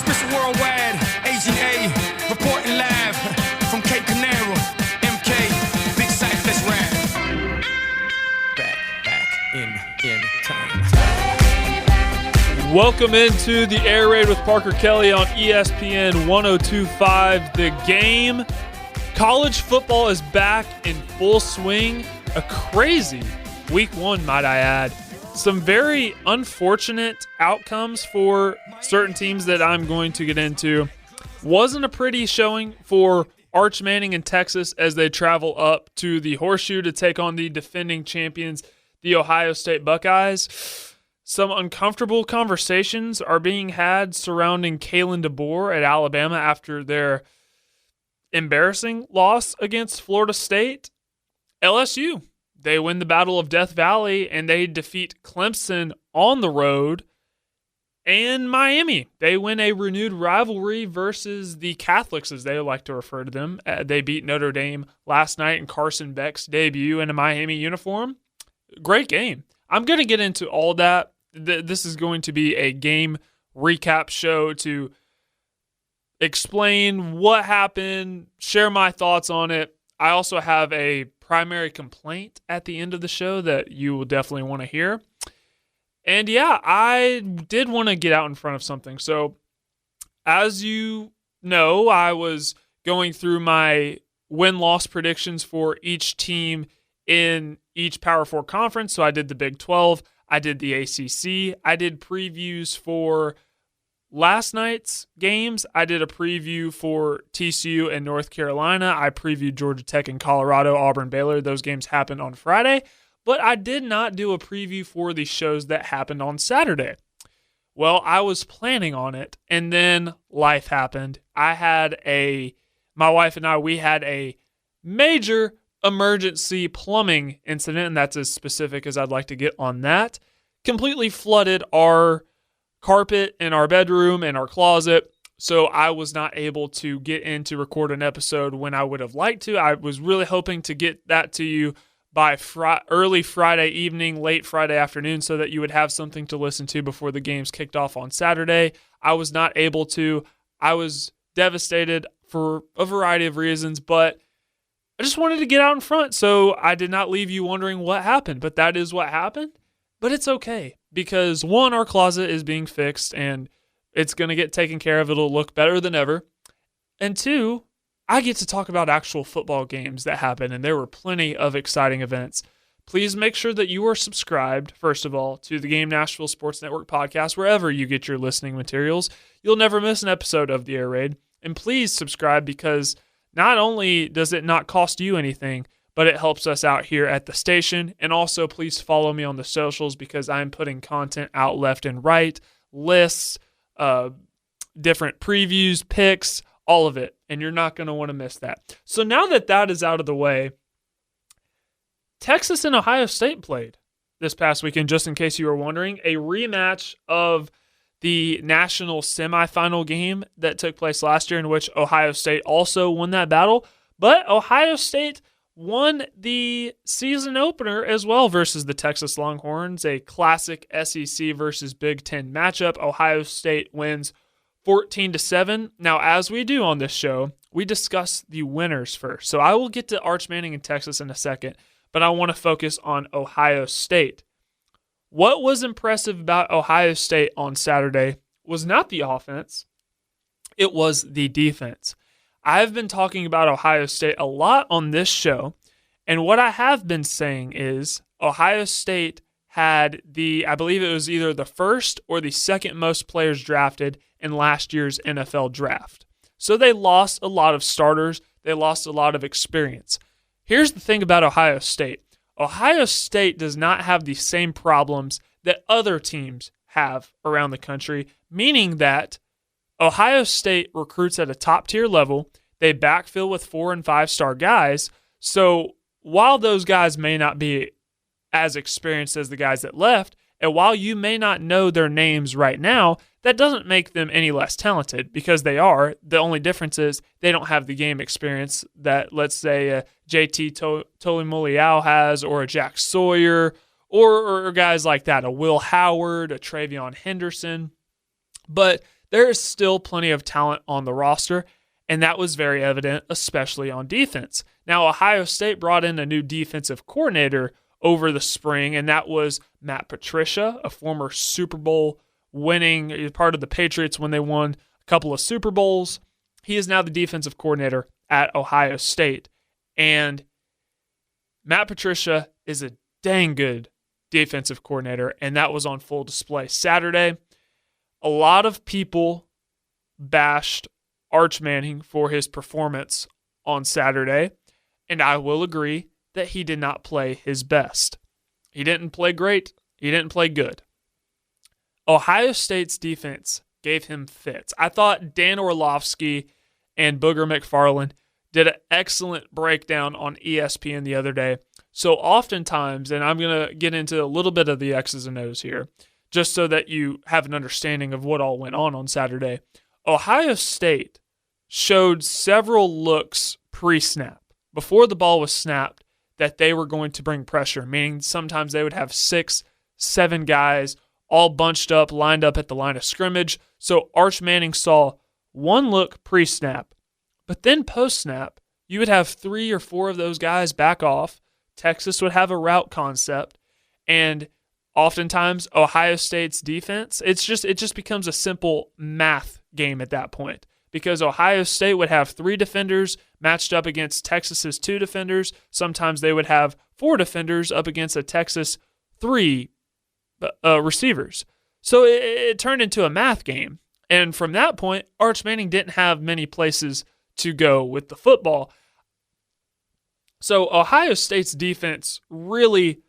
Mr. Worldwide, Agent A, reporting live from Cape Canaveral, MK, Big Sight, let's ride. Back in time. Welcome into the Air Raid with Parker Kelley on ESPN 102.5. The Game. College football is back in full swing. A crazy week one, might I add. Some very unfortunate outcomes for certain teams that I'm going to get into. Wasn't a pretty showing for Arch Manning in Texas as they travel up to the Horseshoe to take on the defending champions, the Ohio State Buckeyes. Some uncomfortable conversations are being had surrounding Kalen DeBoer at Alabama after their embarrassing loss against Florida State. LSU, they win the Battle of Death Valley and they defeat Clemson on the road. And Miami, they win a renewed rivalry versus the Catholics, as they like to refer to them. They beat Notre Dame last night in Carson Beck's debut in a Miami uniform. Great game. I'm going to get into all that. This is going to be a game recap show to explain what happened, share my thoughts on it. I also have a primary complaint at the end of the show that you will definitely want to hear. And yeah, I did want to get out in front of something. So as you know, I was going through my win-loss predictions for each team in each Power 4 conference. So I did the Big 12, I did the ACC, I did previews for last night's games. I did a preview for TCU and North Carolina. I previewed Georgia Tech and Colorado, Auburn, Baylor. Those games happened on Friday. But I did not do a preview for the shows that happened on Saturday. Well, I was planning on it, and then life happened. My wife and I, we had a major emergency plumbing incident, and that's as specific as I'd like to get on that. Completely flooded our carpet in our bedroom and our closet, so I was not able to get in to record an episode when I would have liked to. I was really hoping to get that to you by early Friday evening, late Friday afternoon, so that you would have something to listen to before the games kicked off on Saturday. I was not able to. I was devastated for a variety of reasons, but I just wanted to get out in front, so I did not leave you wondering what happened, but that is what happened. But it's okay, because one, our closet is being fixed, and it's going to get taken care of. It'll look better than ever. And two, I get to talk about actual football games that happen, and there were plenty of exciting events. Please make sure that you are subscribed, first of all, to the Game Nashville Sports Network podcast, wherever you get your listening materials. You'll never miss an episode of the Air Raid. And please subscribe, because not only does it not cost you anything, but it helps us out here at the station. And also, please follow me on the socials, because I'm putting content out left and right, lists, different previews, picks, all of it. And you're not going to want to miss that. So now that that is out of the way, Texas and Ohio State played this past weekend, just in case you were wondering. A rematch of the national semifinal game that took place last year, in which Ohio State also won that battle. But Ohio State won the season opener as well versus the Texas Longhorns, a classic SEC versus Big Ten matchup. Ohio State wins 14-7. Now, as we do on this show, we discuss the winners first. So I will get to Arch Manning in Texas in a second, but I want to focus on Ohio State. What was impressive about Ohio State on Saturday was not the offense, it was the defense. I've been talking about Ohio State a lot on this show, and what I have been saying is Ohio State had I believe it was either the first or the second most players drafted in last year's NFL draft. So they lost a lot of starters, they lost a lot of experience. Here's the thing about Ohio State. Ohio State does not have the same problems that other teams have around the country, meaning that Ohio State recruits at a top-tier level. They backfill with 4- and 5-star guys. So while those guys may not be as experienced as the guys that left, and while you may not know their names right now, that doesn't make them any less talented, because they are. The only difference is they don't have the game experience that, let's say, JT Tolimuliau has, or a Jack Sawyer, or guys like that, a Will Howard, a Travion Henderson. But there is still plenty of talent on the roster, and that was very evident, especially on defense. Now, Ohio State brought in a new defensive coordinator over the spring, and that was Matt Patricia, a former Super Bowl winning, part of the Patriots when they won a couple of Super Bowls. He is now the defensive coordinator at Ohio State, and Matt Patricia is a dang good defensive coordinator, and that was on full display Saturday. A lot of people bashed Arch Manning for his performance on Saturday, and I will agree that he did not play his best. He didn't play great. He didn't play good. Ohio State's defense gave him fits. I thought Dan Orlovsky and Booger McFarland did an excellent breakdown on ESPN the other day. So oftentimes, and I'm going to get into a little bit of the X's and O's here, just so that you have an understanding of what all went on Saturday. Ohio State showed several looks pre-snap, before the ball was snapped, that they were going to bring pressure, meaning sometimes they would have 6, 7 guys all bunched up, lined up at the line of scrimmage. So Arch Manning saw one look pre-snap, but then post-snap, you would have 3 or 4 of those guys back off. Texas would have a route concept, and oftentimes Ohio State's defense, it just becomes a simple math game at that point, because Ohio State would have 3 defenders matched up against Texas's 2 defenders. Sometimes they would have 4 defenders up against a Texas 3 receivers. So it turned into a math game. And from that point, Arch Manning didn't have many places to go with the football. So Ohio State's defense really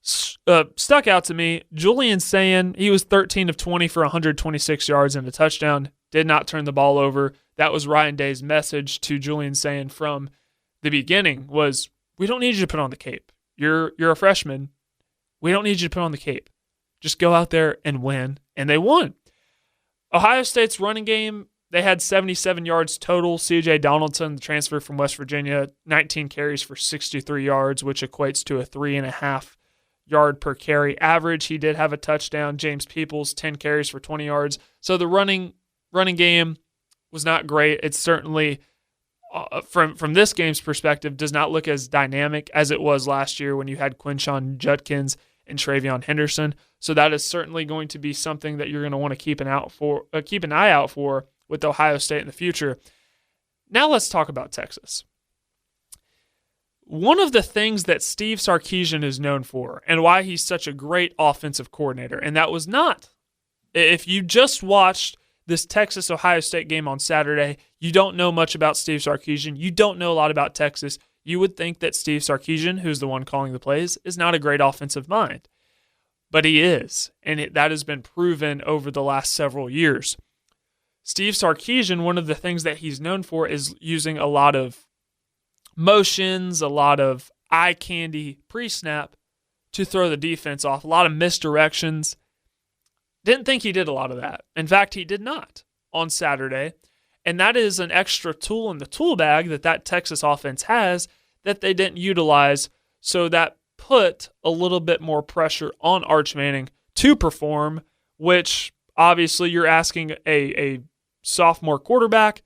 stuck out to me. Julian Sayin, he was 13 of 20 for 126 yards and a touchdown. Did not turn the ball over. That was Ryan Day's message to Julian Sayin from the beginning was, we don't need you to put on the cape. You're a freshman. We don't need you to put on the cape. Just go out there and win. And they won. Ohio State's running game, they had 77 yards total. C.J. Donaldson, the transfer from West Virginia, 19 carries for 63 yards, which equates to a 3.5 yard per carry average. He did have a touchdown. James Peoples, 10 carries for 20 yards. So the running game was not great. It's certainly, from this game's perspective, does not look as dynamic as it was last year when you had Quinshon Judkins and Travion Henderson. So that is certainly going to be something that you're going to want to keep an eye out for with Ohio State in the future. Now let's talk about Texas. One of the things that Steve Sarkisian is known for, and why he's such a great offensive coordinator, and that was not, if you just watched this Texas-Ohio State game on Saturday, you don't know much about Steve Sarkisian, you don't know a lot about Texas, you would think that Steve Sarkisian, who's the one calling the plays, is not a great offensive mind. But he is, and that has been proven over the last several years. Steve Sarkisian, one of the things that he's known for is using a lot of motions, a lot of eye candy pre-snap to throw the defense off, a lot of misdirections. Didn't think he did a lot of that. In fact, he did not on Saturday, and that is an extra tool in the tool bag that Texas offense has that they didn't utilize, so that put a little bit more pressure on Arch Manning to perform, which obviously you're asking a sophomore quarterback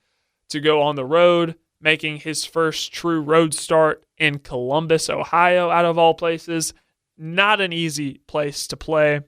to go on the road, making his first true road start in Columbus, Ohio, out of all places. Not an easy place to play.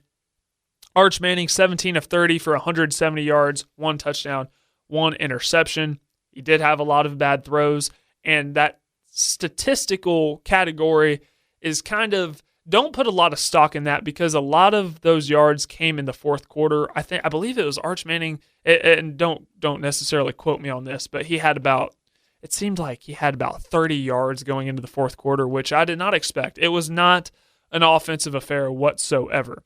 Arch Manning, 17 of 30 for 170 yards, 1 touchdown, 1 interception. He did have a lot of bad throws, and that statistical category is kind of, don't put a lot of stock in that, because a lot of those yards came in the fourth quarter. I believe it was Arch Manning, and don't necessarily quote me on this, but it seemed like he had about 30 yards going into the fourth quarter, which I did not expect. It was not an offensive affair whatsoever.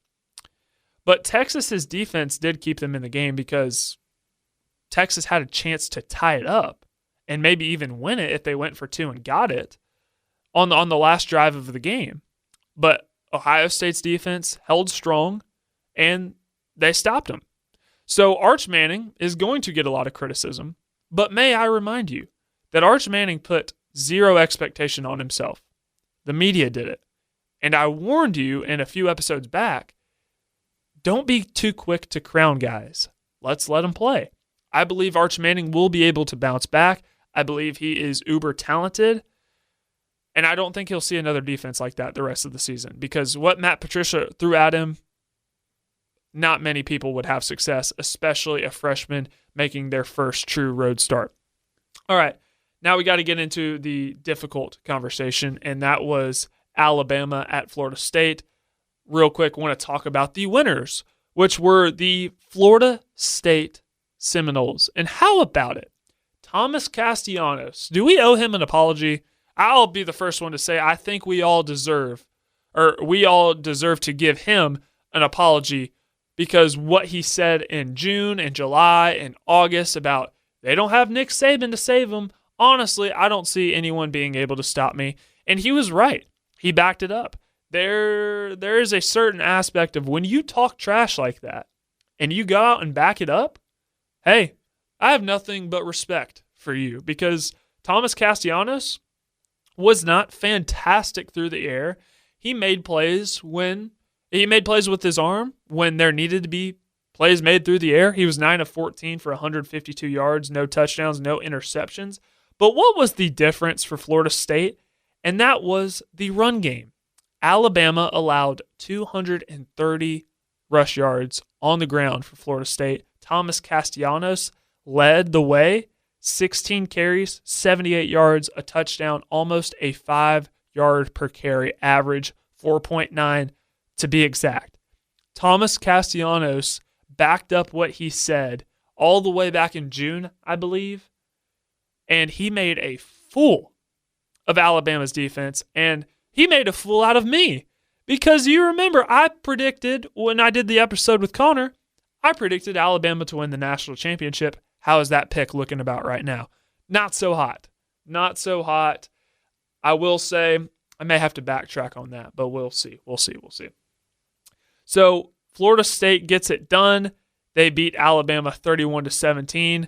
But Texas's defense did keep them in the game, because Texas had a chance to tie it up and maybe even win it if they went for 2 and got it on the last drive of the game. But Ohio State's defense held strong, and they stopped him. So Arch Manning is going to get a lot of criticism, but may I remind you that Arch Manning put 0 expectation on himself. The media did it. And I warned you in a few episodes back, don't be too quick to crown guys. let's let him play. I believe Arch Manning will be able to bounce back. I believe he is uber talented. And I don't think he'll see another defense like that the rest of the season, because what Matt Patricia threw at him, not many people would have success, especially a freshman making their first true road start. All right, now we got to get into the difficult conversation, and that was Alabama at Florida State. Real quick, I want to talk about the winners, which were the Florida State Seminoles. And how about it? Thomas Castellanos. Do we owe him an apology? I'll be the first one to say I think we all deserve to give him an apology, because what he said in June and July and August about they don't have Nick Saban to save them. Honestly, I don't see anyone being able to stop me. And he was right. He backed it up. There is a certain aspect of when you talk trash like that and you go out and back it up, hey, I have nothing but respect for you, because Thomas Castellanos was not fantastic through the air. He made plays with his arm when there needed to be plays made through the air. He was 9 of 14 for 152 yards, no touchdowns, no interceptions. But what was the difference for Florida State? And that was the run game. Alabama allowed 230 rush yards on the ground for Florida State. Thomas Castellanos led the way, 16 carries, 78 yards, a touchdown, almost a 5-yard per carry average, 4.9 to be exact. Thomas Castellanos backed up what he said all the way back in June, I believe, and he made a fool of Alabama's defense, and he made a fool out of me, because you remember I predicted when I did the episode with Connor, I predicted Alabama to win the national championship. How is that pick looking about right now? Not so hot. Not so hot. I will say I may have to backtrack on that, but we'll see. We'll see. So Florida State gets it done. They beat Alabama 31-17.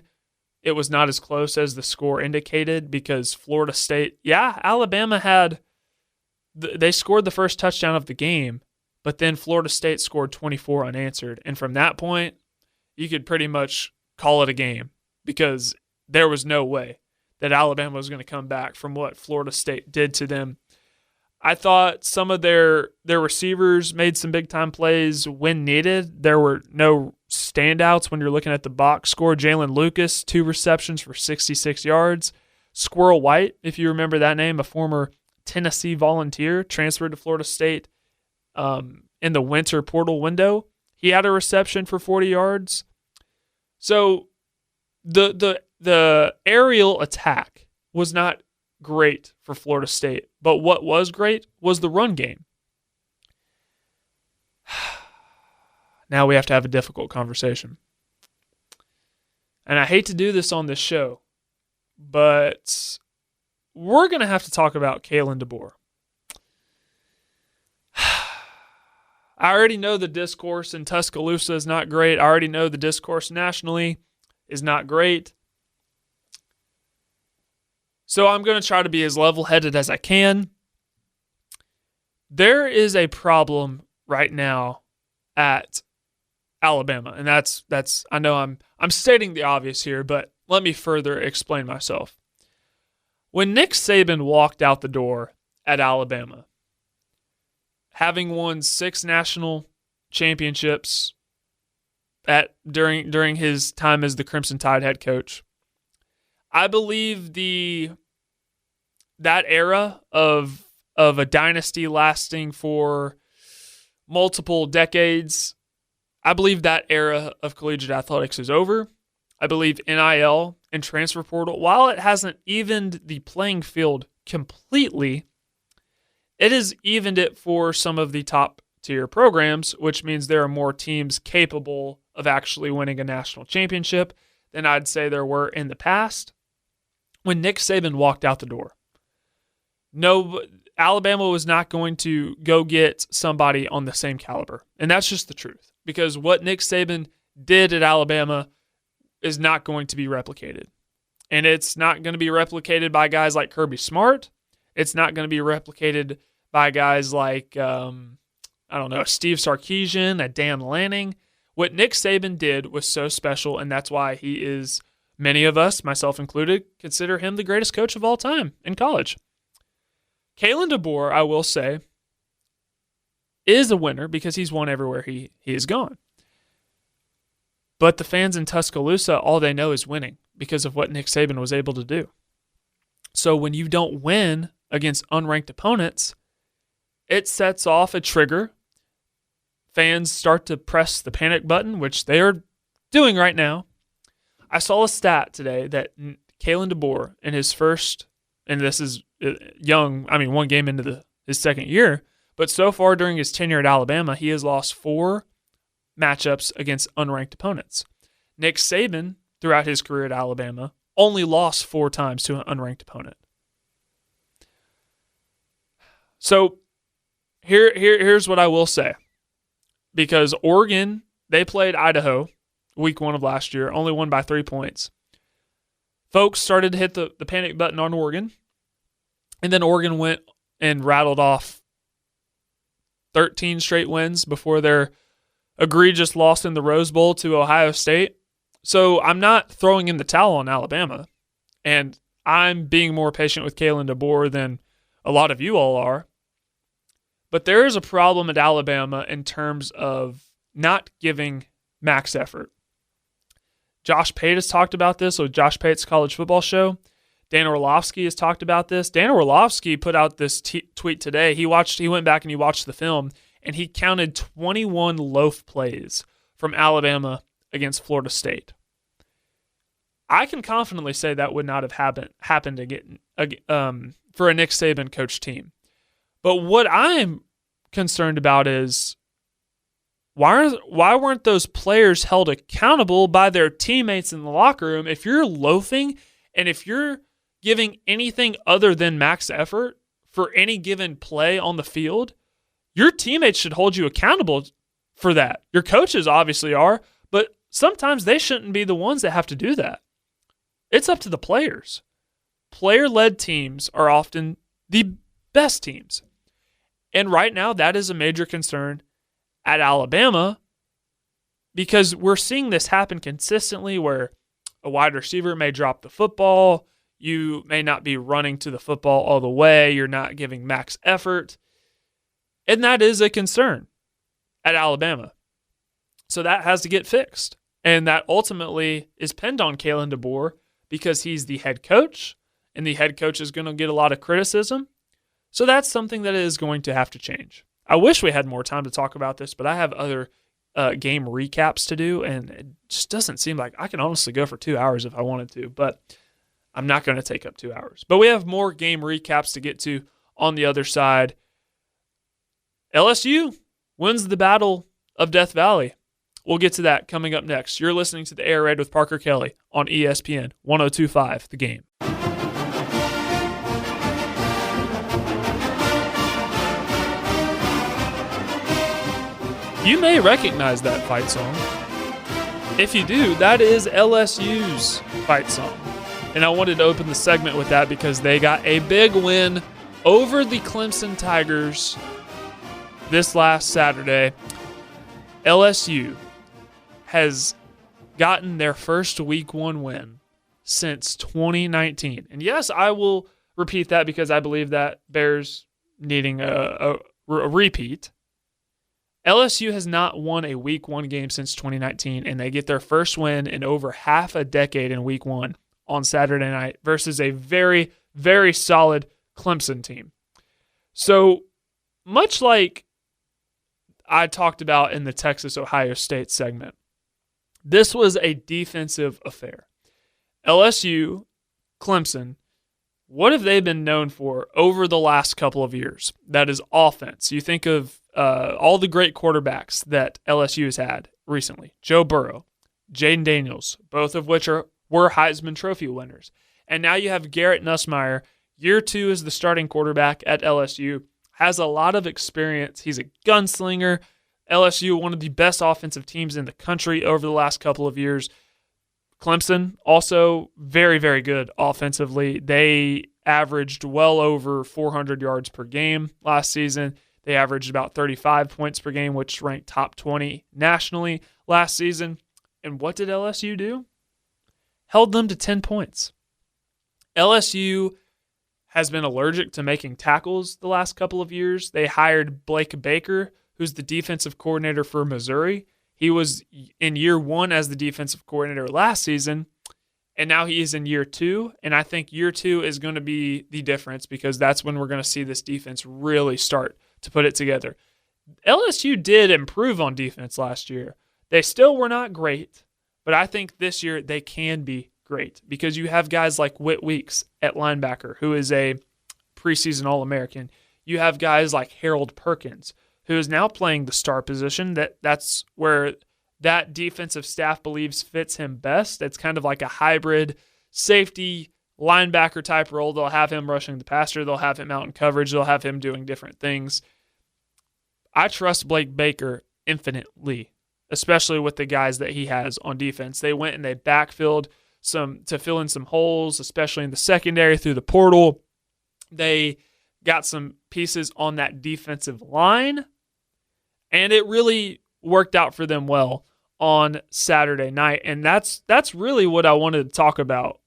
It was not as close as the score indicated, because Florida State, Alabama they scored the first touchdown of the game, but then Florida State scored 24 unanswered. And from that point, you could pretty much call it a game, because there was no way that Alabama was going to come back from what Florida State did to them. I thought some of their receivers made some big-time plays when needed. There were no standouts when you're looking at the box score. Jalen Lucas, 2 receptions for 66 yards. Squirrel White, if you remember that name, a former Tennessee Volunteer, transferred to Florida State in the winter portal window. He had a reception for 40 yards. So the aerial attack was not great for Florida State, but what was great was the run game. Now we have to have a difficult conversation. And I hate to do this on this show, but we're going to have to talk about Kalen DeBoer. I already know the discourse in Tuscaloosa is not great. I already know the discourse nationally is not great. So I'm going to try to be as level-headed as I can. There is a problem right now at Alabama, and that's I know I'm stating the obvious here, but let me further explain myself. When Nick Saban walked out the door at Alabama, having won 6 national championships during his time as the Crimson Tide head coach, I believe that era of a dynasty lasting for multiple decades, I believe that era of collegiate athletics is over. I believe NIL and transfer portal, while it hasn't evened the playing field completely, it has evened it for some of the top tier programs, which means there are more teams capable of actually winning a national championship than I'd say there were in the past. When Nick Saban walked out the door, Alabama was not going to go get somebody on the same caliber. And that's just the truth, because what Nick Saban did at Alabama is not going to be replicated. And it's not going to be replicated by guys like Kirby Smart. It's not going to be replicated by guys like, Steve Sarkisian, Dan Lanning. What Nick Saban did was so special, and that's why he is, many of us, myself included, consider him the greatest coach of all time in college. Kalen DeBoer, I will say, is a winner because he's won everywhere he has gone. But the fans in Tuscaloosa, all they know is winning because of what Nick Saban was able to do. So when you don't win against unranked opponents, it sets off a trigger. Fans start to press the panic button, which they are doing right now. I saw a stat today that Kalen DeBoer in his first, and this is young, one game into his second year, but so far during his tenure at Alabama, he has lost 4 matchups against unranked opponents. Nick Saban, throughout his career at Alabama, only lost 4 times to an unranked opponent. So here's what I will say. Because Oregon, they played Idaho week 1 of last year, only won by 3 points. Folks started to hit the panic button on Oregon, and then Oregon went and rattled off 13 straight wins before their egregious loss in the Rose Bowl to Ohio State. So I'm not throwing in the towel on Alabama, and I'm being more patient with Kalen DeBoer than a lot of you all are. But there is a problem at Alabama in terms of not giving max effort. Josh Pate has talked about this with Josh Pate's college football show. Dan Orlovsky has talked about this. Dan Orlovsky put out this tweet today. He went back and he watched the film, and he counted 21 loaf plays from Alabama against Florida State. I can confidently say that would not have happened again for a Nick Saban coached team. But what I'm concerned about is why weren't those players held accountable by their teammates in the locker room? If you're loafing and if you're giving anything other than max effort for any given play on the field, your teammates should hold you accountable for that. Your coaches obviously are, but sometimes they shouldn't be the ones that have to do that. It's up to the players. Player-led teams are often the best teams. And right now, that is a major concern at Alabama because we're seeing this happen consistently where a wide receiver may drop the football. You may not be running to the football all the way. You're not giving max effort. And that is a concern at Alabama. So that has to get fixed. And that ultimately is pinned on Kalen DeBoer because he's the head coach, and the head coach is going to get a lot of criticism. So that's something that is going to have to change. I wish we had more time to talk about this, but I have other game recaps to do, and it just doesn't seem like I can honestly go for 2 hours if I wanted to, but I'm not going to take up 2 hours. But we have more game recaps to get to on the other side. LSU wins the Battle of Death Valley. We'll get to that coming up next. You're listening to The Air Raid with Parker Kelley on ESPN 102.5 The Game. You may recognize that fight song. If you do, that is LSU's fight song. And I wanted to open the segment with that because they got a big win over the Clemson Tigers this last Saturday. LSU has gotten their first Week 1 win since 2019. And yes, I will repeat that because I believe that bears needing a repeat. LSU has not won a Week 1 game since 2019, and they get their first win in over half a decade in Week 1 on Saturday night versus a very, very solid Clemson team. So much like I talked about in the Texas-Ohio State segment, this was a defensive affair. LSU, Clemson, what have they been known for over the last couple of years? That is offense. You think of all the great quarterbacks that LSU has had recently. Joe Burrow, Jaden Daniels, both of which were Heisman Trophy winners. And now you have Garrett Nussmeier. Year 2 as the starting quarterback at LSU. Has a lot of experience. He's a gunslinger. LSU, one of the best offensive teams in the country over the last couple of years. Clemson, also very, very good offensively. They averaged well over 400 yards per game last season. They averaged about 35 points per game, which ranked top 20 nationally last season. And what did LSU do? Held them to 10 points. LSU has been allergic to making tackles the last couple of years. They hired Blake Baker, who's the defensive coordinator for Missouri. He was in year 1 as the defensive coordinator last season, and now he is in year 2. And I think year 2 is going to be the difference because that's when we're going to see this defense really start to put it together. LSU did improve on defense last year. They still were not great, but I think this year they can be great because you have guys like Whit Weeks at linebacker, who is a preseason All-American. You have guys like Harold Perkins, who is now playing the star position. That's where that defensive staff believes fits him best. It's kind of like a hybrid safety linebacker type role. They'll have him rushing the passer. They'll have him out in coverage. They'll have him doing different things. I trust Blake Baker infinitely, especially with the guys that he has on defense. They went and they backfilled to fill in some holes, especially in the secondary through the portal. They got some pieces on that defensive line, and it really worked out for them well on Saturday night. And that's really what I wanted to talk about.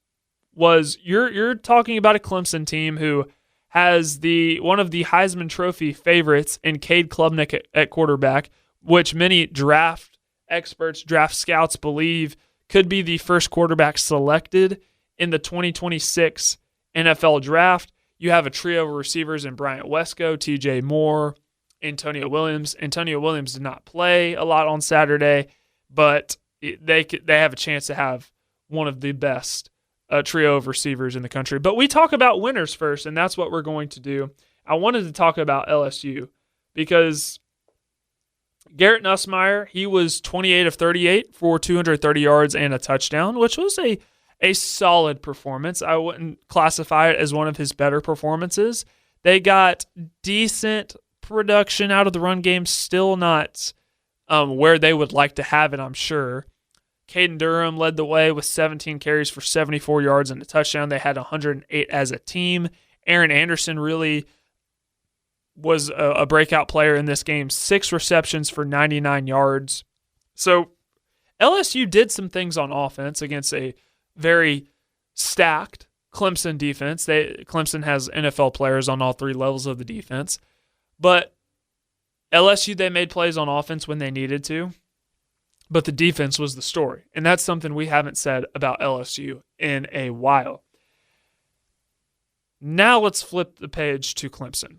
Was you're talking about a Clemson team who has one of the Heisman Trophy favorites in Cade Klubnik at quarterback, which many draft experts, draft scouts believe could be the first quarterback selected in the 2026 NFL draft. You have a trio of receivers in Bryant Wesco, TJ Moore, Antonio Williams. Antonio Williams did not play a lot on Saturday, but they have a chance to have one of the best trio of receivers in the country. But we talk about winners first, and that's what we're going to do. I wanted to talk about LSU because Garrett Nussmeier, he was 28 of 38 for 230 yards and a touchdown, which was a solid performance. I wouldn't classify it as one of his better performances. They got decent production out of the run game, still not where they would like to have it, I'm sure. Caden Durham led the way with 17 carries for 74 yards and a touchdown. They had 108 as a team. Aaron Anderson really was a breakout player in this game. 6 receptions for 99 yards. So LSU did some things on offense against a very stacked Clemson defense. Clemson has NFL players on all 3 levels of the defense. But LSU, they made plays on offense when they needed to. But the defense was the story. And that's something we haven't said about LSU in a while. Now let's flip the page to Clemson.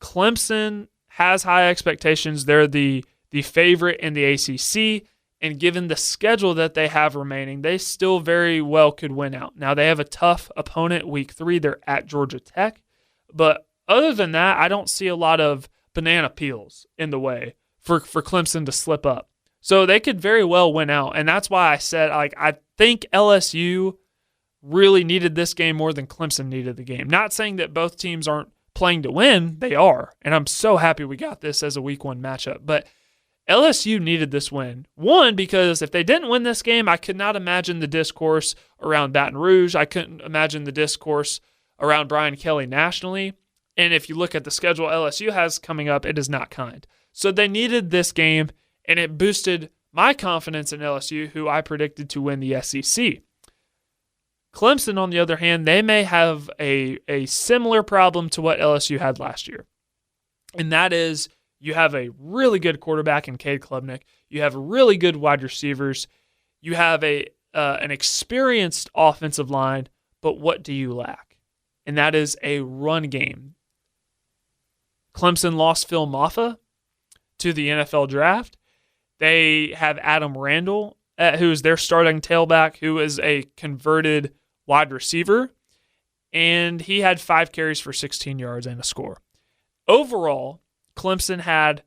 Clemson has high expectations. They're the favorite in the ACC. And given the schedule that they have remaining, they still very well could win out. Now, they have a tough opponent week 3. They're at Georgia Tech. But other than that, I don't see a lot of banana peels in the way for Clemson to slip up. So they could very well win out. And that's why I said, I think LSU really needed this game more than Clemson needed the game. Not saying that both teams aren't playing to win. They are. And I'm so happy we got this as a week 1 matchup. But LSU needed this win. One, because if they didn't win this game, I could not imagine the discourse around Baton Rouge. I couldn't imagine the discourse around Brian Kelly nationally. And if you look at the schedule LSU has coming up, it is not kind. So they needed this game, and it boosted my confidence in LSU, who I predicted to win the SEC. Clemson, on the other hand, they may have a similar problem to what LSU had last year. And that is you have a really good quarterback in Cade Klubnik. You have really good wide receivers. You have an experienced offensive line, but what do you lack? And that is a run game. Clemson lost Phil Maffa to the NFL draft. They have Adam Randall, who is their starting tailback, who is a converted wide receiver, and he had 5 carries for 16 yards and a score. Overall, Clemson had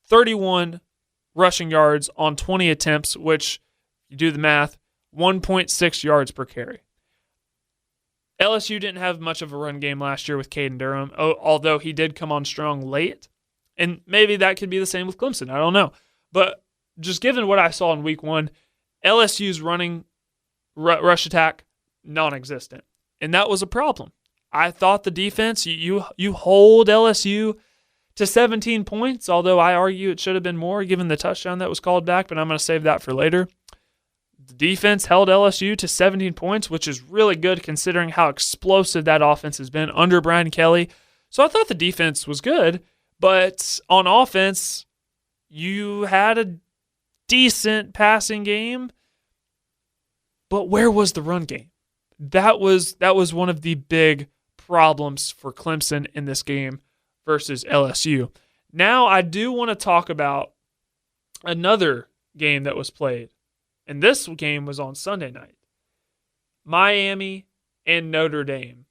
31 rushing yards on 20 attempts, which, you do the math, 1.6 yards per carry. LSU didn't have much of a run game last year with Caden Durham, although he did come on strong late, and maybe that could be the same with Clemson. I don't know. But just given what I saw in week 1, LSU's running rush attack, non-existent. And that was a problem. I thought the defense, you hold LSU to 17 points, although I argue it should have been more given the touchdown that was called back, but I'm going to save that for later. The defense held LSU to 17 points, which is really good considering how explosive that offense has been under Parker Kelley. So I thought the defense was good, but on offense, you had a decent passing game, but where was the run game? That was one of the big problems for Clemson in this game versus LSU. Now I do want to talk about another game that was played, and this game was on Sunday night. Miami and Notre Dame.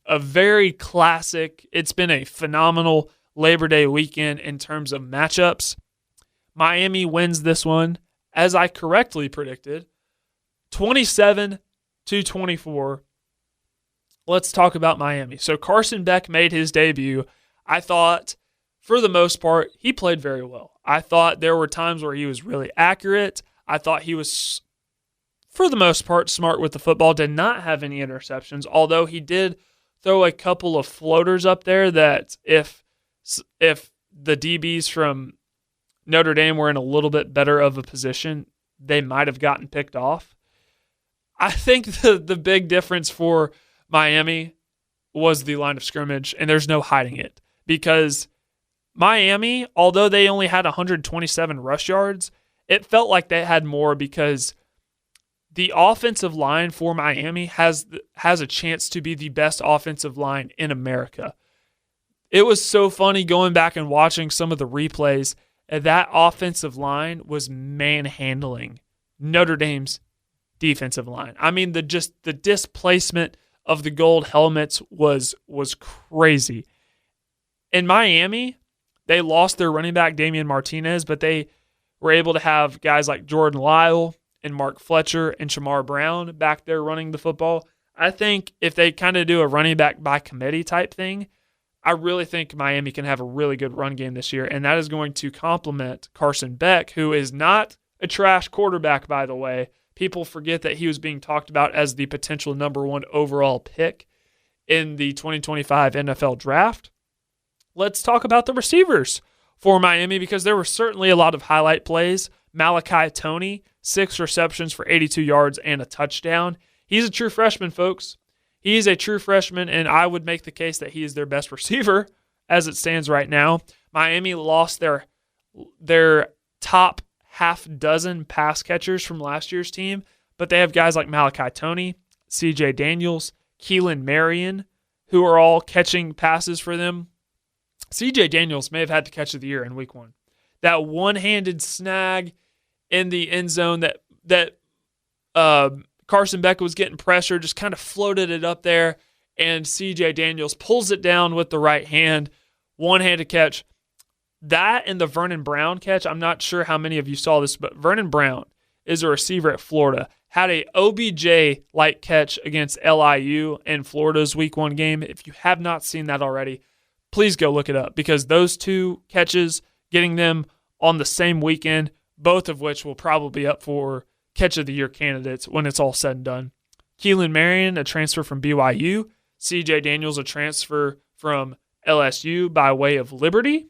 A very classic. It's been a phenomenal Labor Day weekend in terms of matchups. Miami wins this one, as I correctly predicted, 27-24. Let's talk about Miami. So Carson Beck made his debut. I thought, for the most part, he played very well. I thought there were times where he was really accurate. I thought he was, for the most part, smart with the football, did not have any interceptions, although he did throw a couple of floaters up there that if the DBs from Notre Dame were in a little bit better of a position, they might have gotten picked off. I think the big difference for Miami was the line of scrimmage, and there's no hiding it, because Miami, although they only had 127 rush yards, it felt like they had more because the offensive line for Miami has a chance to be the best offensive line in America. It was so funny going back and watching some of the replays. That offensive line was manhandling Notre Dame's defensive line. I mean, the displacement of the gold helmets was crazy. In Miami, they lost their running back Damian Martinez, but they were able to have guys like Jordan Lyle and Mark Fletcher and Shamar Brown back there running the football. I think if they kind of do a running back by committee type thing, I really think Miami can have a really good run game this year, and that is going to complement Carson Beck, who is not a trash quarterback, by the way. People forget that he was being talked about as the potential number 1 overall pick in the 2025 NFL Draft. Let's talk about the receivers for Miami, because there were certainly a lot of highlight plays. Malachi Toney, 6 receptions for 82 yards and a touchdown. He's a true freshman, folks. He's a true freshman, and I would make the case that he is their best receiver as it stands right now. Miami lost their top half dozen pass catchers from last year's team, but they have guys like Malachi Toney, CJ Daniels, Keelan Marion, who are all catching passes for them. CJ Daniels may have had the catch of the year in week 1. That one-handed snag in the end zone that Carson Beck was getting pressure, just kind of floated it up there, and CJ Daniels pulls it down with the right hand, one-handed catch. That and the Vernon Brown catch, I'm not sure how many of you saw this, but Vernon Brown is a receiver at Florida, had a OBJ-like catch against LIU in Florida's week 1 game. If you have not seen that already, please go look it up, because those two catches, getting them on the same weekend, both of which will probably be up for catch of the year candidates when it's all said and done. Keelan Marion, a transfer from BYU. CJ Daniels, a transfer from LSU by way of Liberty.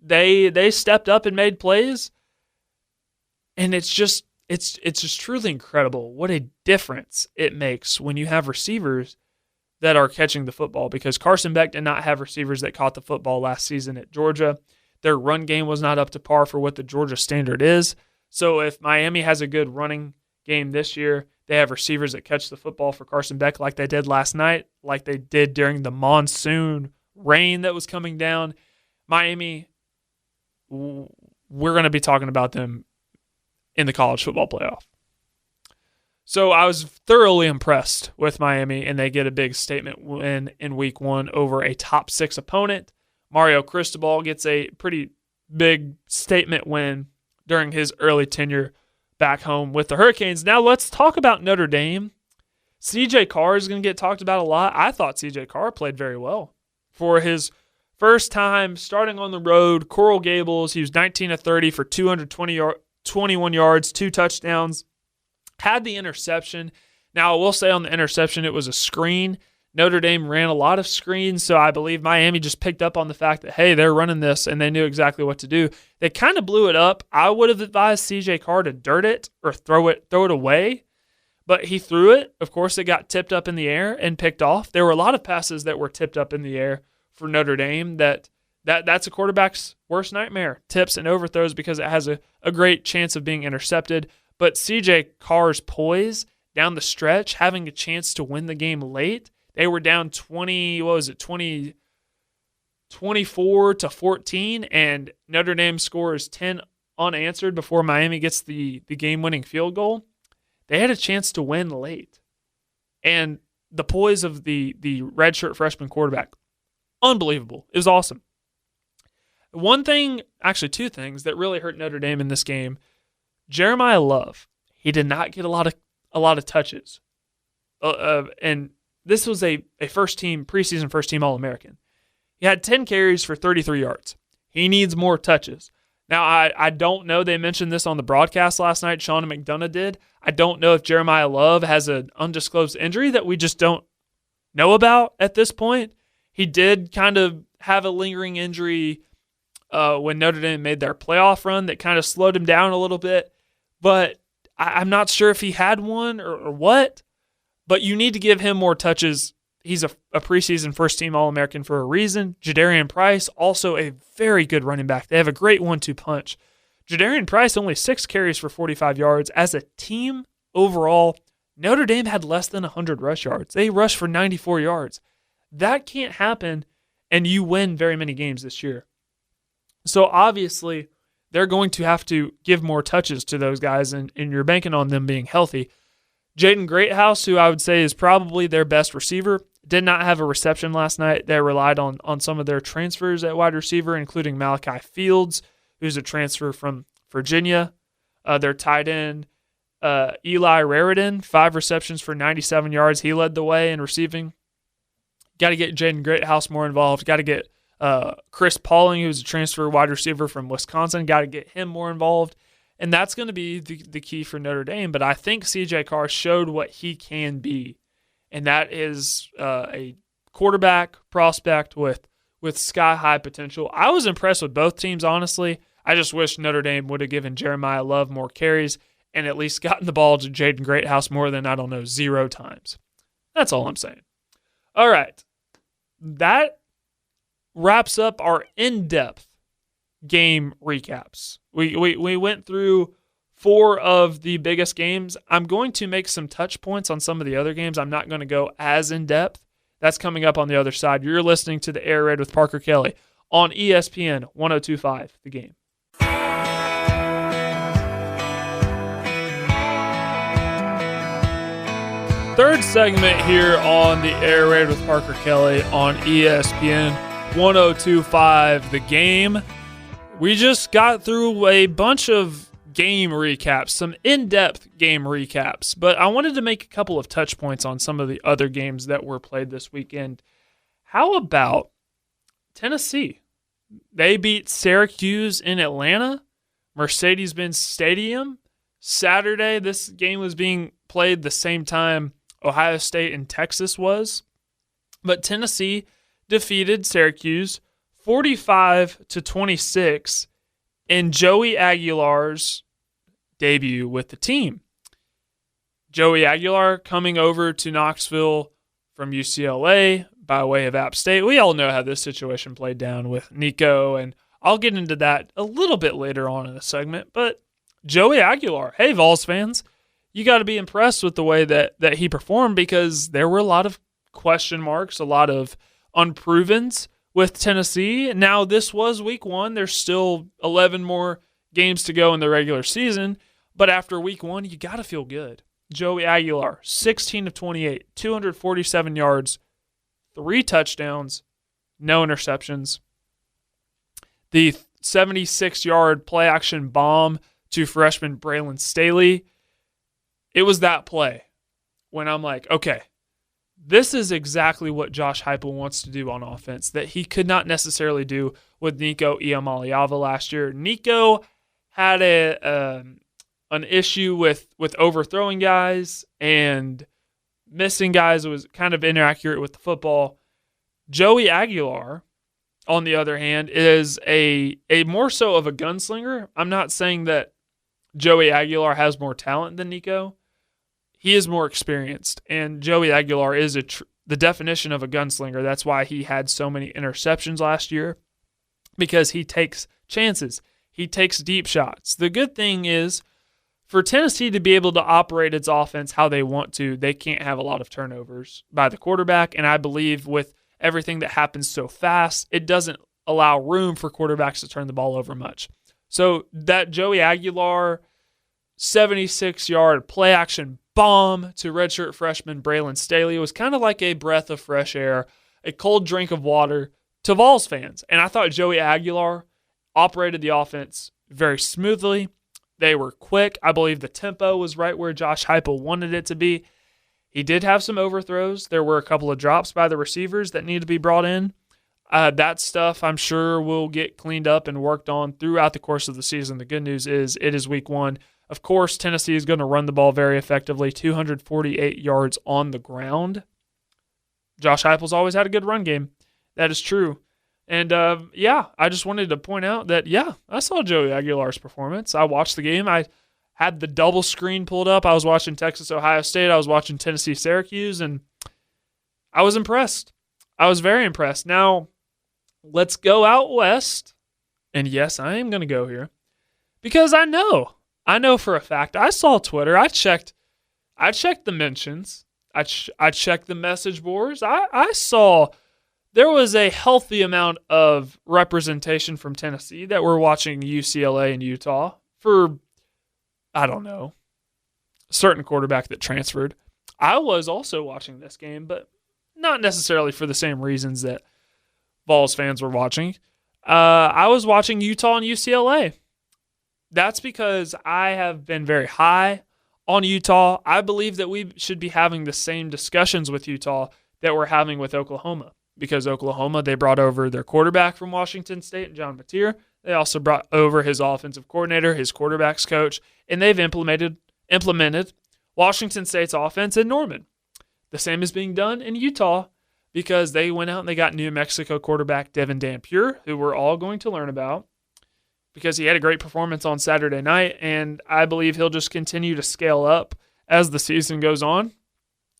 They stepped up and made plays, and it's just truly incredible what a difference it makes when you have receivers that are catching the football, because Carson Beck did not have receivers that caught the football last season at Georgia. Their run game was not up to par for what the Georgia standard is. So if Miami has a good running game this year, they have receivers that catch the football for Carson Beck like they did last night, like they did during the monsoon rain that was coming down. Miami, we're going to be talking about them in the college football playoff. So I was thoroughly impressed with Miami, and they get a big statement win in week 1 over a top 6 opponent. Mario Cristobal gets a pretty big statement win during his early tenure back home with the Hurricanes. Now let's talk about Notre Dame. CJ Carr is going to get talked about a lot. I thought CJ Carr played very well for his first time starting on the road. Coral Gables, he was 19 of 30 for 221 yards, 2 touchdowns. Had the interception. Now, I will say on the interception, it was a screen, Notre Dame ran a lot of screens, so I believe Miami just picked up on the fact that, hey, they're running this, and they knew exactly what to do. They kind of blew it up. I would have advised CJ Carr to dirt it or throw it away, but he threw it. Of course, it got tipped up in the air and picked off. There were a lot of passes that were tipped up in the air for Notre Dame that's a quarterback's worst nightmare, tips and overthrows, because it has a great chance of being intercepted. But CJ Carr's poise down the stretch, having a chance to win the game late, they were down 24-14, and Notre Dame scores 10 unanswered before Miami gets the game-winning field goal. They had a chance to win late. And the poise of the redshirt freshman quarterback, unbelievable. It was awesome. One thing, actually two things, that really hurt Notre Dame in this game. Jeremiah Love, he did not get a lot of touches. And this was a preseason first team All-American. He had 10 carries for 33 yards. He needs more touches. Now, I don't know. They mentioned this on the broadcast last night. Sean McDonough did. I don't know if Jeremiah Love has an undisclosed injury that we just don't know about at this point. He did kind of have a lingering injury when Notre Dame made their playoff run that kind of slowed him down a little bit. But I'm not sure if he had one or what. But you need to give him more touches. He's a preseason first-team All-American for a reason. Jadarian Price, also a very good running back. They have a great 1-2 punch. Jadarian Price, only 6 carries for 45 yards. As a team, overall, Notre Dame had less than 100 rush yards. They rushed for 94 yards. That can't happen, and you win very many games this year. So, obviously, they're going to have to give more touches to those guys, and you're banking on them being healthy. Jaden Greathouse, who I would say is probably their best receiver, did not have a reception last night. They relied on some of their transfers at wide receiver, including Malachi Fields, who's a transfer from Virginia. Their tight end, Eli Raridan, 5 receptions for 97 yards. He led the way in receiving. Got to get Jaden Greathouse more involved. Got to get Chris Pauling, who's a transfer wide receiver from Wisconsin. Got to get him more involved. And that's going to be the key for Notre Dame. But I think CJ Carr showed what he can be. And that is a quarterback prospect with sky-high potential. I was impressed with both teams, honestly. I just wish Notre Dame would have given Jeremiah Love more carries and at least gotten the ball to Jaden Greathouse more than, 0 times. That's all I'm saying. All right. That wraps up our in-depth game recaps. We went through 4 of the biggest games. I'm going to make some touch points on some of the other games. I'm not going to go as in-depth. That's coming up on the other side. You're listening to The Air Raid with Parker Kelley on ESPN 102.5, The Game. Third segment here on The Air Raid with Parker Kelley on ESPN 102.5, The Game. We just got through a bunch of game recaps, some in-depth game recaps, but I wanted to make a couple of touch points on some of the other games that were played this weekend. How about Tennessee? They beat Syracuse in Atlanta, Mercedes-Benz Stadium. Saturday, this game was being played the same time Ohio State and Texas was, but Tennessee defeated Syracuse 45-26 in Joey Aguilar's debut with the team. Joey Aguilar coming over to Knoxville from UCLA by way of App State. We all know how this situation played down with Nico, and I'll get into that a little bit later on in the segment. But Joey Aguilar, hey, Vols fans, you got to be impressed with the way that he performed, because there were a lot of question marks, a lot of unprovens with Tennessee. Now, this was week 1. There's still 11 more games to go in the regular season. But after week 1, you got to feel good. Joey Aguilar, 16 of 28, 247 yards, 3 touchdowns, no interceptions. The 76-yard play-action bomb to freshman Braylon Staley. It was that play when I'm like, okay, this is exactly what Josh Heupel wants to do on offense that he could not necessarily do with Nico Iamaleava last year. Nico had an issue with overthrowing guys and missing guys, was kind of inaccurate with the football. Joey Aguilar, on the other hand, is a more so of a gunslinger. I'm not saying that Joey Aguilar has more talent than Nico. He is more experienced, and Joey Aguilar is the definition of a gunslinger. That's why he had so many interceptions last year, because he takes chances. He takes deep shots. The good thing is, for Tennessee to be able to operate its offense how they want to, they can't have a lot of turnovers by the quarterback, and I believe with everything that happens so fast, it doesn't allow room for quarterbacks to turn the ball over much. So that Joey Aguilar 76-yard play-action bomb to redshirt freshman Braylon Staley was kind of like a breath of fresh air, a cold drink of water to Vols fans. And I thought Joey Aguilar operated the offense very smoothly. They were quick. I believe the tempo was right where Josh Heupel wanted it to be. He did have some overthrows. There were a couple of drops by the receivers that need to be brought in. That stuff, I'm sure, will get cleaned up and worked on throughout the course of the season. The good news is it is week 1. Of course, Tennessee is going to run the ball very effectively, 248 yards on the ground. Josh Heupel's always had a good run game. That is true. And, I just wanted to point out that, I saw Joey Aguilar's performance. I watched the game. I had the double screen pulled up. I was watching Texas-Ohio State. I was watching Tennessee-Syracuse, and I was impressed. I was very impressed. Now, let's go out west. And yes, I am going to go here because I know for a fact. I saw Twitter. I checked the mentions. I checked the message boards. I saw there was a healthy amount of representation from Tennessee that were watching UCLA and Utah for, I don't know, a certain quarterback that transferred. I was also watching this game, but not necessarily for the same reasons that Vols fans were watching. I was watching Utah and UCLA. That's because I have been very high on Utah. I believe that we should be having the same discussions with Utah that we're having with Oklahoma, because Oklahoma, they brought over their quarterback from Washington State, John Mateer. They also brought over his offensive coordinator, his quarterback's coach, and they've implemented Washington State's offense in Norman. The same is being done in Utah because they went out and they got New Mexico quarterback Devin Dampier, who we're all going to learn about because he had a great performance on Saturday night, and I believe he'll just continue to scale up as the season goes on.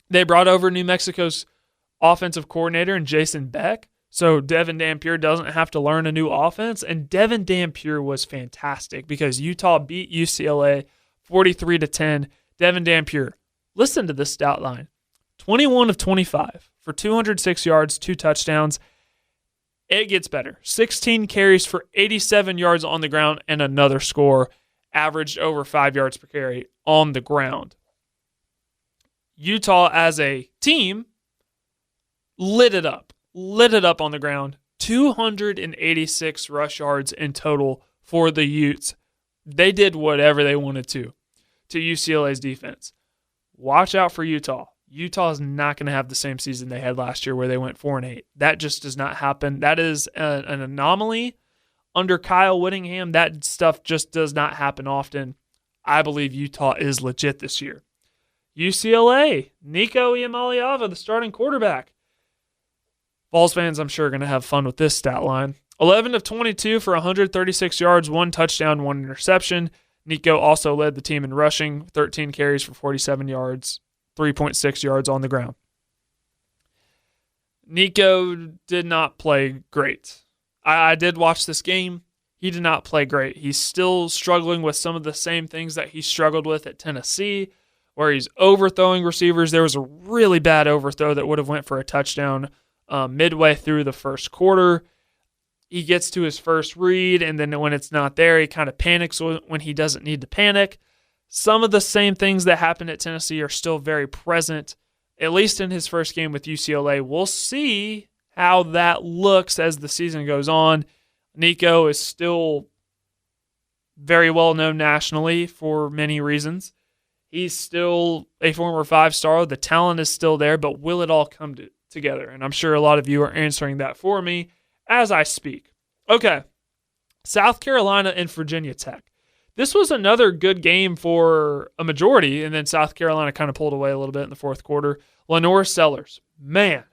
They brought over New Mexico's offensive coordinator and Jason Beck, so Devin Dampier doesn't have to learn a new offense, and Devin Dampier was fantastic because Utah beat UCLA 43-10. Devin Dampier, listen to this stat line, 21 of 25 for 206 yards, 2 touchdowns. It gets better. 16 carries for 87 yards on the ground and another score, averaged over 5 yards per carry on the ground. Utah as a team lit it up on the ground. 286 rush yards in total for the Utes. They did whatever they wanted to UCLA's defense. Watch out for Utah. Utah is not going to have the same season they had last year where they went 4-8. That just does not happen. That is an anomaly under Kyle Whittingham. That stuff just does not happen often. I believe Utah is legit this year. UCLA, Nico Iamaleava, the starting quarterback. Vols fans, I'm sure, are going to have fun with this stat line. 11 of 22 for 136 yards, 1 touchdown, 1 interception. Nico also led the team in rushing, 13 carries for 47 yards, 3.6 yards on the ground. Nico did not play great. I did watch this game. He did not play great. He's still struggling with some of the same things that he struggled with at Tennessee, where he's overthrowing receivers. There was a really bad overthrow that would have went for a touchdown midway through the first quarter. He gets to his first read, and then when it's not there, he kind of panics when he doesn't need to panic. Some of the same things that happened at Tennessee are still very present, at least in his first game with UCLA. We'll see how that looks as the season goes on. Nico is still very well known nationally for many reasons. He's still a former 5-star. The talent is still there, but will it all come together? And I'm sure a lot of you are answering that for me as I speak. Okay, South Carolina and Virginia Tech. this was another good game for a majority, and then South Carolina kind of pulled away a little bit in the fourth quarter. Lenore Sellers, man,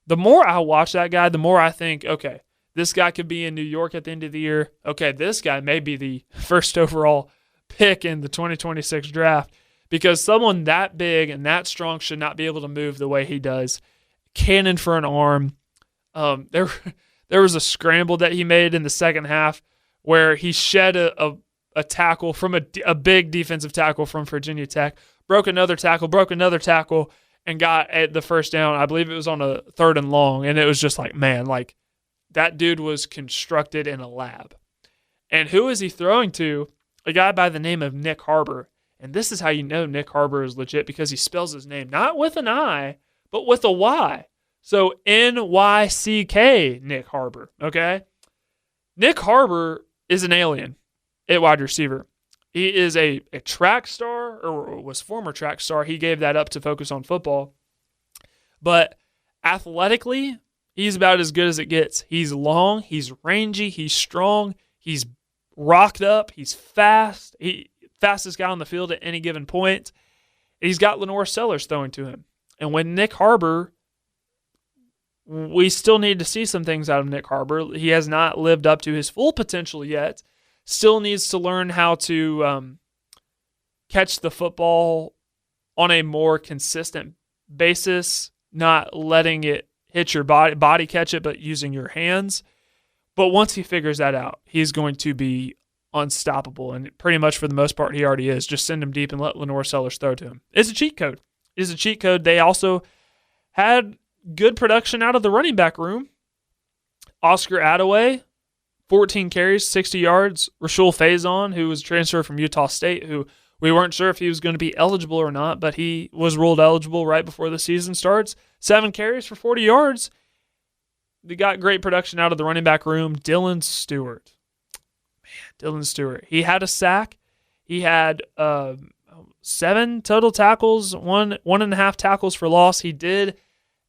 the more I watch that guy, the more I think, okay, this guy could be in New York at the end of the year. Okay, this guy may be the first overall pick in the 2026 draft, because someone that big and that strong should not be able to move the way he does. Cannon for an arm. There was a scramble that he made in the second half where he shed a tackle from a big defensive tackle from Virginia Tech, broke another tackle, and got at the first down. I believe it was on a 3rd and long, and it was just like, man, like that dude was constructed in a lab. And who is he throwing to? A guy by the name of Nick Harbor. And this is how you know Nick Harbor is legit, because he spells his name not with an I, but with a Y. So N-Y-C-K, Nick Harbor, okay? Nick Harbor is an alien at wide receiver. He is a track star, or was former track star. He gave that up to focus on football. But athletically, he's about as good as it gets. He's long, he's rangy, he's strong, he's rocked up, he's fast. Fastest guy on the field at any given point. He's got Lenore Sellers throwing to him. And when Nick Harbor, we still need to see some things out of Nick Harbor. He has not lived up to his full potential yet. Still needs to learn how to catch the football on a more consistent basis, not letting it hit your body catch it, but using your hands. But once he figures that out, he's going to be unstoppable. And pretty much for the most part, he already is. Just send him deep and let Lenore Sellers throw to him. It's a cheat code. They also had good production out of the running back room. Oscar Attaway, 14 carries, 60 yards. Rashul Faison, who was transferred from Utah State, who we weren't sure if he was going to be eligible or not, but he was ruled eligible right before the season starts. 7 carries for 40 yards. They got great production out of the running back room. Dylan Stewart. He had a sack. He had 7 total tackles, 1.5 tackles for loss. He did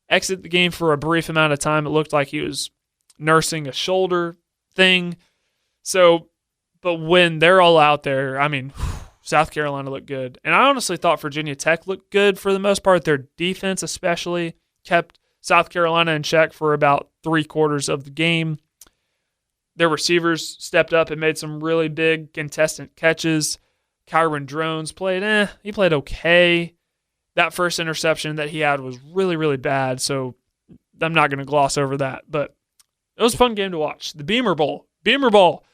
exit the game for a brief amount of time. It looked like he was nursing a shoulder thing. So, but when they're all out there, I mean, South Carolina looked good. And I honestly thought Virginia Tech looked good for the most part. Their defense especially kept South Carolina in check for about 3/4 of the game. Their receivers stepped up and made some really big contestant catches. Kyron Drones played okay. That first interception that he had was really, really bad, so I'm not going to gloss over that. But it was a fun game to watch. The Beamer Bowl.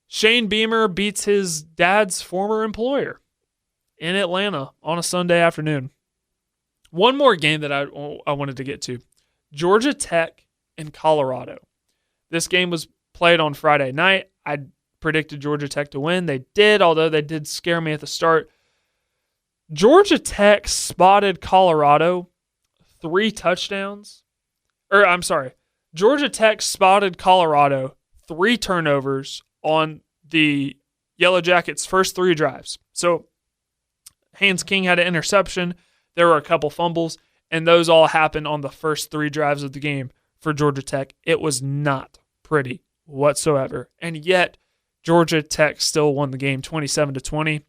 Shane Beamer beats his dad's former employer in Atlanta on a Sunday afternoon. One more game that I wanted to get to. Georgia Tech and Colorado. This game was played on Friday night. I predicted Georgia Tech to win. They did, although they did scare me at the start. Georgia Tech spotted Colorado 3 touchdowns. Georgia Tech spotted Colorado 3 turnovers on the Yellow Jackets' first 3 drives. So Haynes King had an interception. There were a couple fumbles, and those all happened on the first 3 drives of the game for Georgia Tech. It was not pretty whatsoever. And yet, Georgia Tech still won the game 27-20.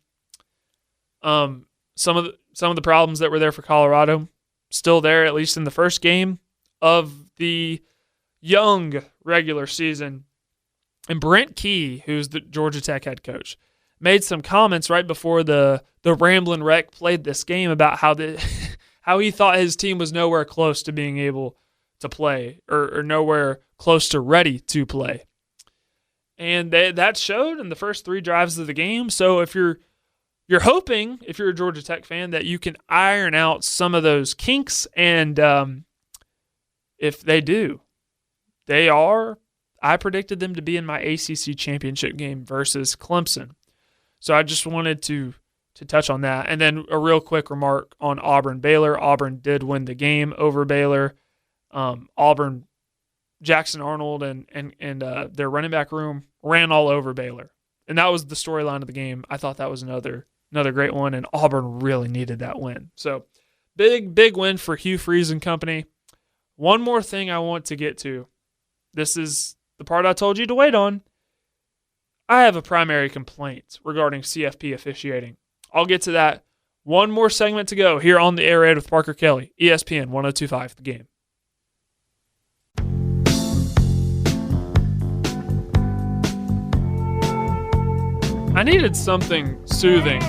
Some of the problems that were there for Colorado still there, at least in the first game of the young regular season. And Brent Key, who's the Georgia Tech head coach, made some comments right before the Ramblin' Wreck played this game about how he thought his team was nowhere close to being able to play or nowhere close to ready to play. And that showed in the first 3 drives of the game. So if you're hoping, if you're a Georgia Tech fan, that you can iron out some of those kinks, and if they do, I predicted them to be in my ACC championship game versus Clemson. So I just wanted to touch on that. And then a real quick remark on Auburn-Baylor. Auburn did win the game over Baylor. Auburn, Jackson Arnold, and their running back room ran all over Baylor. And that was the storyline of the game. I thought that was another great one, and Auburn really needed that win. So big win for Hugh Freeze and company. One more thing I want to get to. This is the part I told you to wait on. I have a primary complaint regarding CFP officiating. I'll get to that. One more segment to go here on the Air Raid with Parker Kelley, ESPN 102.5 The Game. I needed something soothing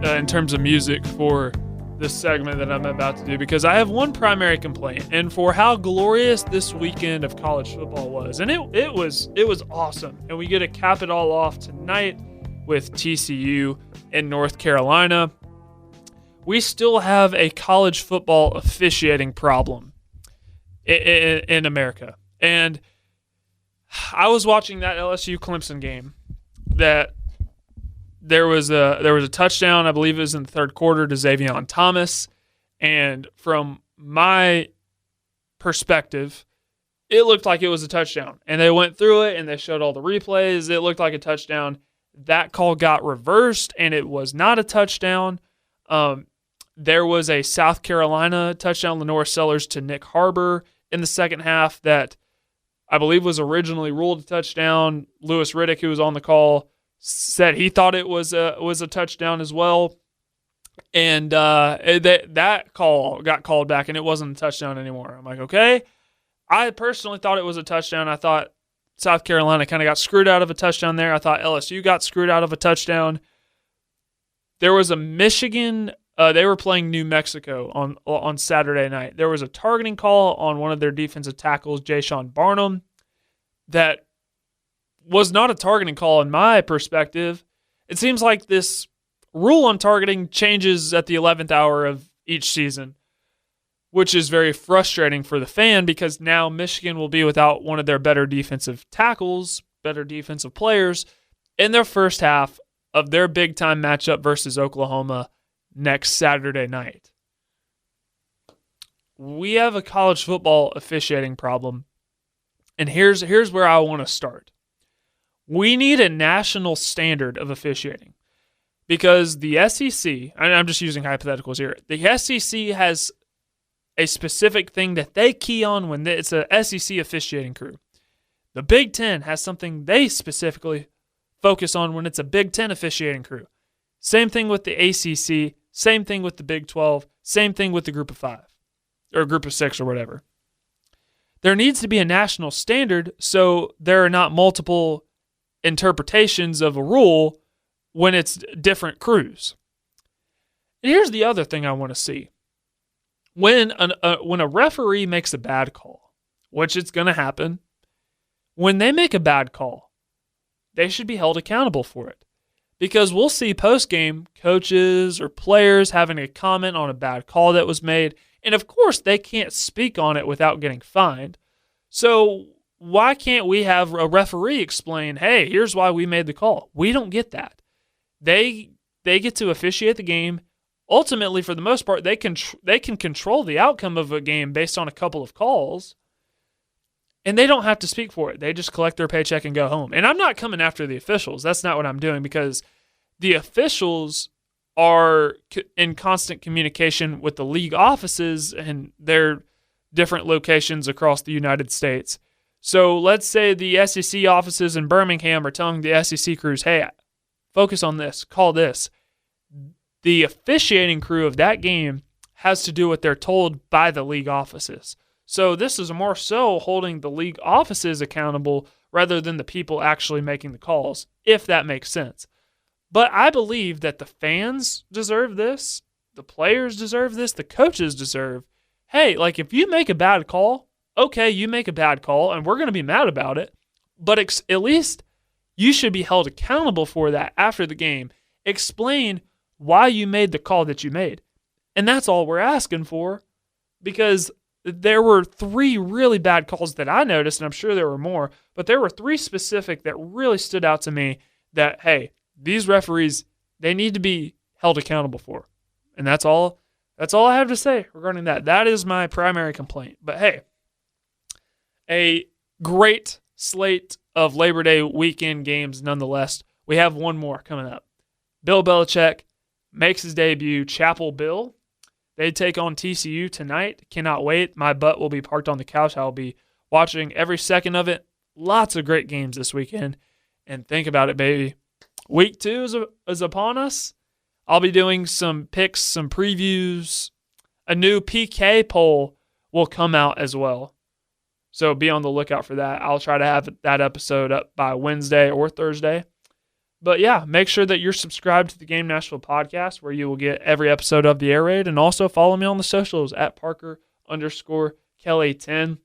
in terms of music for this segment that I'm about to do, because I have one primary complaint, and for how glorious this weekend of college football was. And it was awesome. And we get to cap it all off tonight with TCU in North Carolina. We still have a college football officiating problem in America. And I was watching that LSU Clemson game that there was a touchdown, I believe it was in the third quarter, to Xavier Thomas. And from my perspective, it looked like it was a touchdown. And they went through it and they showed all the replays. It looked like a touchdown. That call got reversed and it was not a touchdown. There was a South Carolina touchdown, Lenore Sellers to Nick Harbor in the second half, that I believe was originally ruled a touchdown. Lewis Riddick, who was on the call, said he thought it was a touchdown as well. And that call got called back and it wasn't a touchdown anymore. I'm like, okay. I personally thought it was a touchdown. I thought South Carolina kind of got screwed out of a touchdown there. I thought LSU got screwed out of a touchdown. There was a Michigan, they were playing New Mexico on Saturday night. There was a targeting call on one of their defensive tackles, Jayshon Barnum, that was not a targeting call in my perspective. It seems like this rule on targeting changes at the 11th hour of each season, which is very frustrating for the fan, because now Michigan will be without one of their better defensive tackles, better defensive players, in their first half of their big-time matchup versus Oklahoma next Saturday night. We have a college football officiating problem, and here's where I want to start. We need a national standard of officiating, because the SEC, and I'm just using hypotheticals here, the SEC has a specific thing that they key on when it's a SEC officiating crew. The Big Ten has something they specifically focus on when it's a Big Ten officiating crew. Same thing with the ACC, same thing with the Big 12, same thing with the Group of Five, or Group of Six, or whatever. There needs to be a national standard so there are not multiple interpretations of a rule when it's different crews. And here's the other thing I want to see. When a referee makes a bad call, which it's going to happen, when they make a bad call, they should be held accountable for it. Because we'll see post-game coaches or players having a comment on a bad call that was made, and of course they can't speak on it without getting fined. So why can't we have a referee explain, hey, here's why we made the call? We don't get that. They get to officiate the game. Ultimately, for the most part, they can control the outcome of a game based on a couple of calls, and they don't have to speak for it. They just collect their paycheck and go home. And I'm not coming after the officials. That's not what I'm doing, because the officials are in constant communication with the league offices and their different locations across the United States. So let's say the SEC offices in Birmingham are telling the SEC crews, hey, focus on this, call this. The officiating crew of that game has to do what they're told by the league offices. So this is more so holding the league offices accountable rather than the people actually making the calls, if that makes sense. But I believe that the fans deserve this, the players deserve this, the coaches deserve, hey, like if you make a bad call, okay, you make a bad call, and we're going to be mad about it, but at least you should be held accountable for that after the game. Explain why you made the call that you made. And that's all we're asking for, because there were 3 really bad calls that I noticed, and I'm sure there were more, but there were 3 specific that really stood out to me that, hey, these referees, they need to be held accountable for. And that's all I have to say regarding that. That is my primary complaint. But hey, a great slate of Labor Day weekend games nonetheless. We have one more coming up. Bill Belichick makes his debut, Chapel Bill. They take on TCU tonight. Cannot wait. My butt will be parked on the couch. I'll be watching every second of it. Lots of great games this weekend. And think about it, baby. Week 2 is upon us. I'll be doing some picks, some previews. A new PK poll will come out as well. So be on the lookout for that. I'll try to have that episode up by Wednesday or Thursday. But yeah, make sure that you're subscribed to the Game Nashville podcast, where you will get every episode of the Air Raid. And also follow me on the socials at Parker_Kelley10.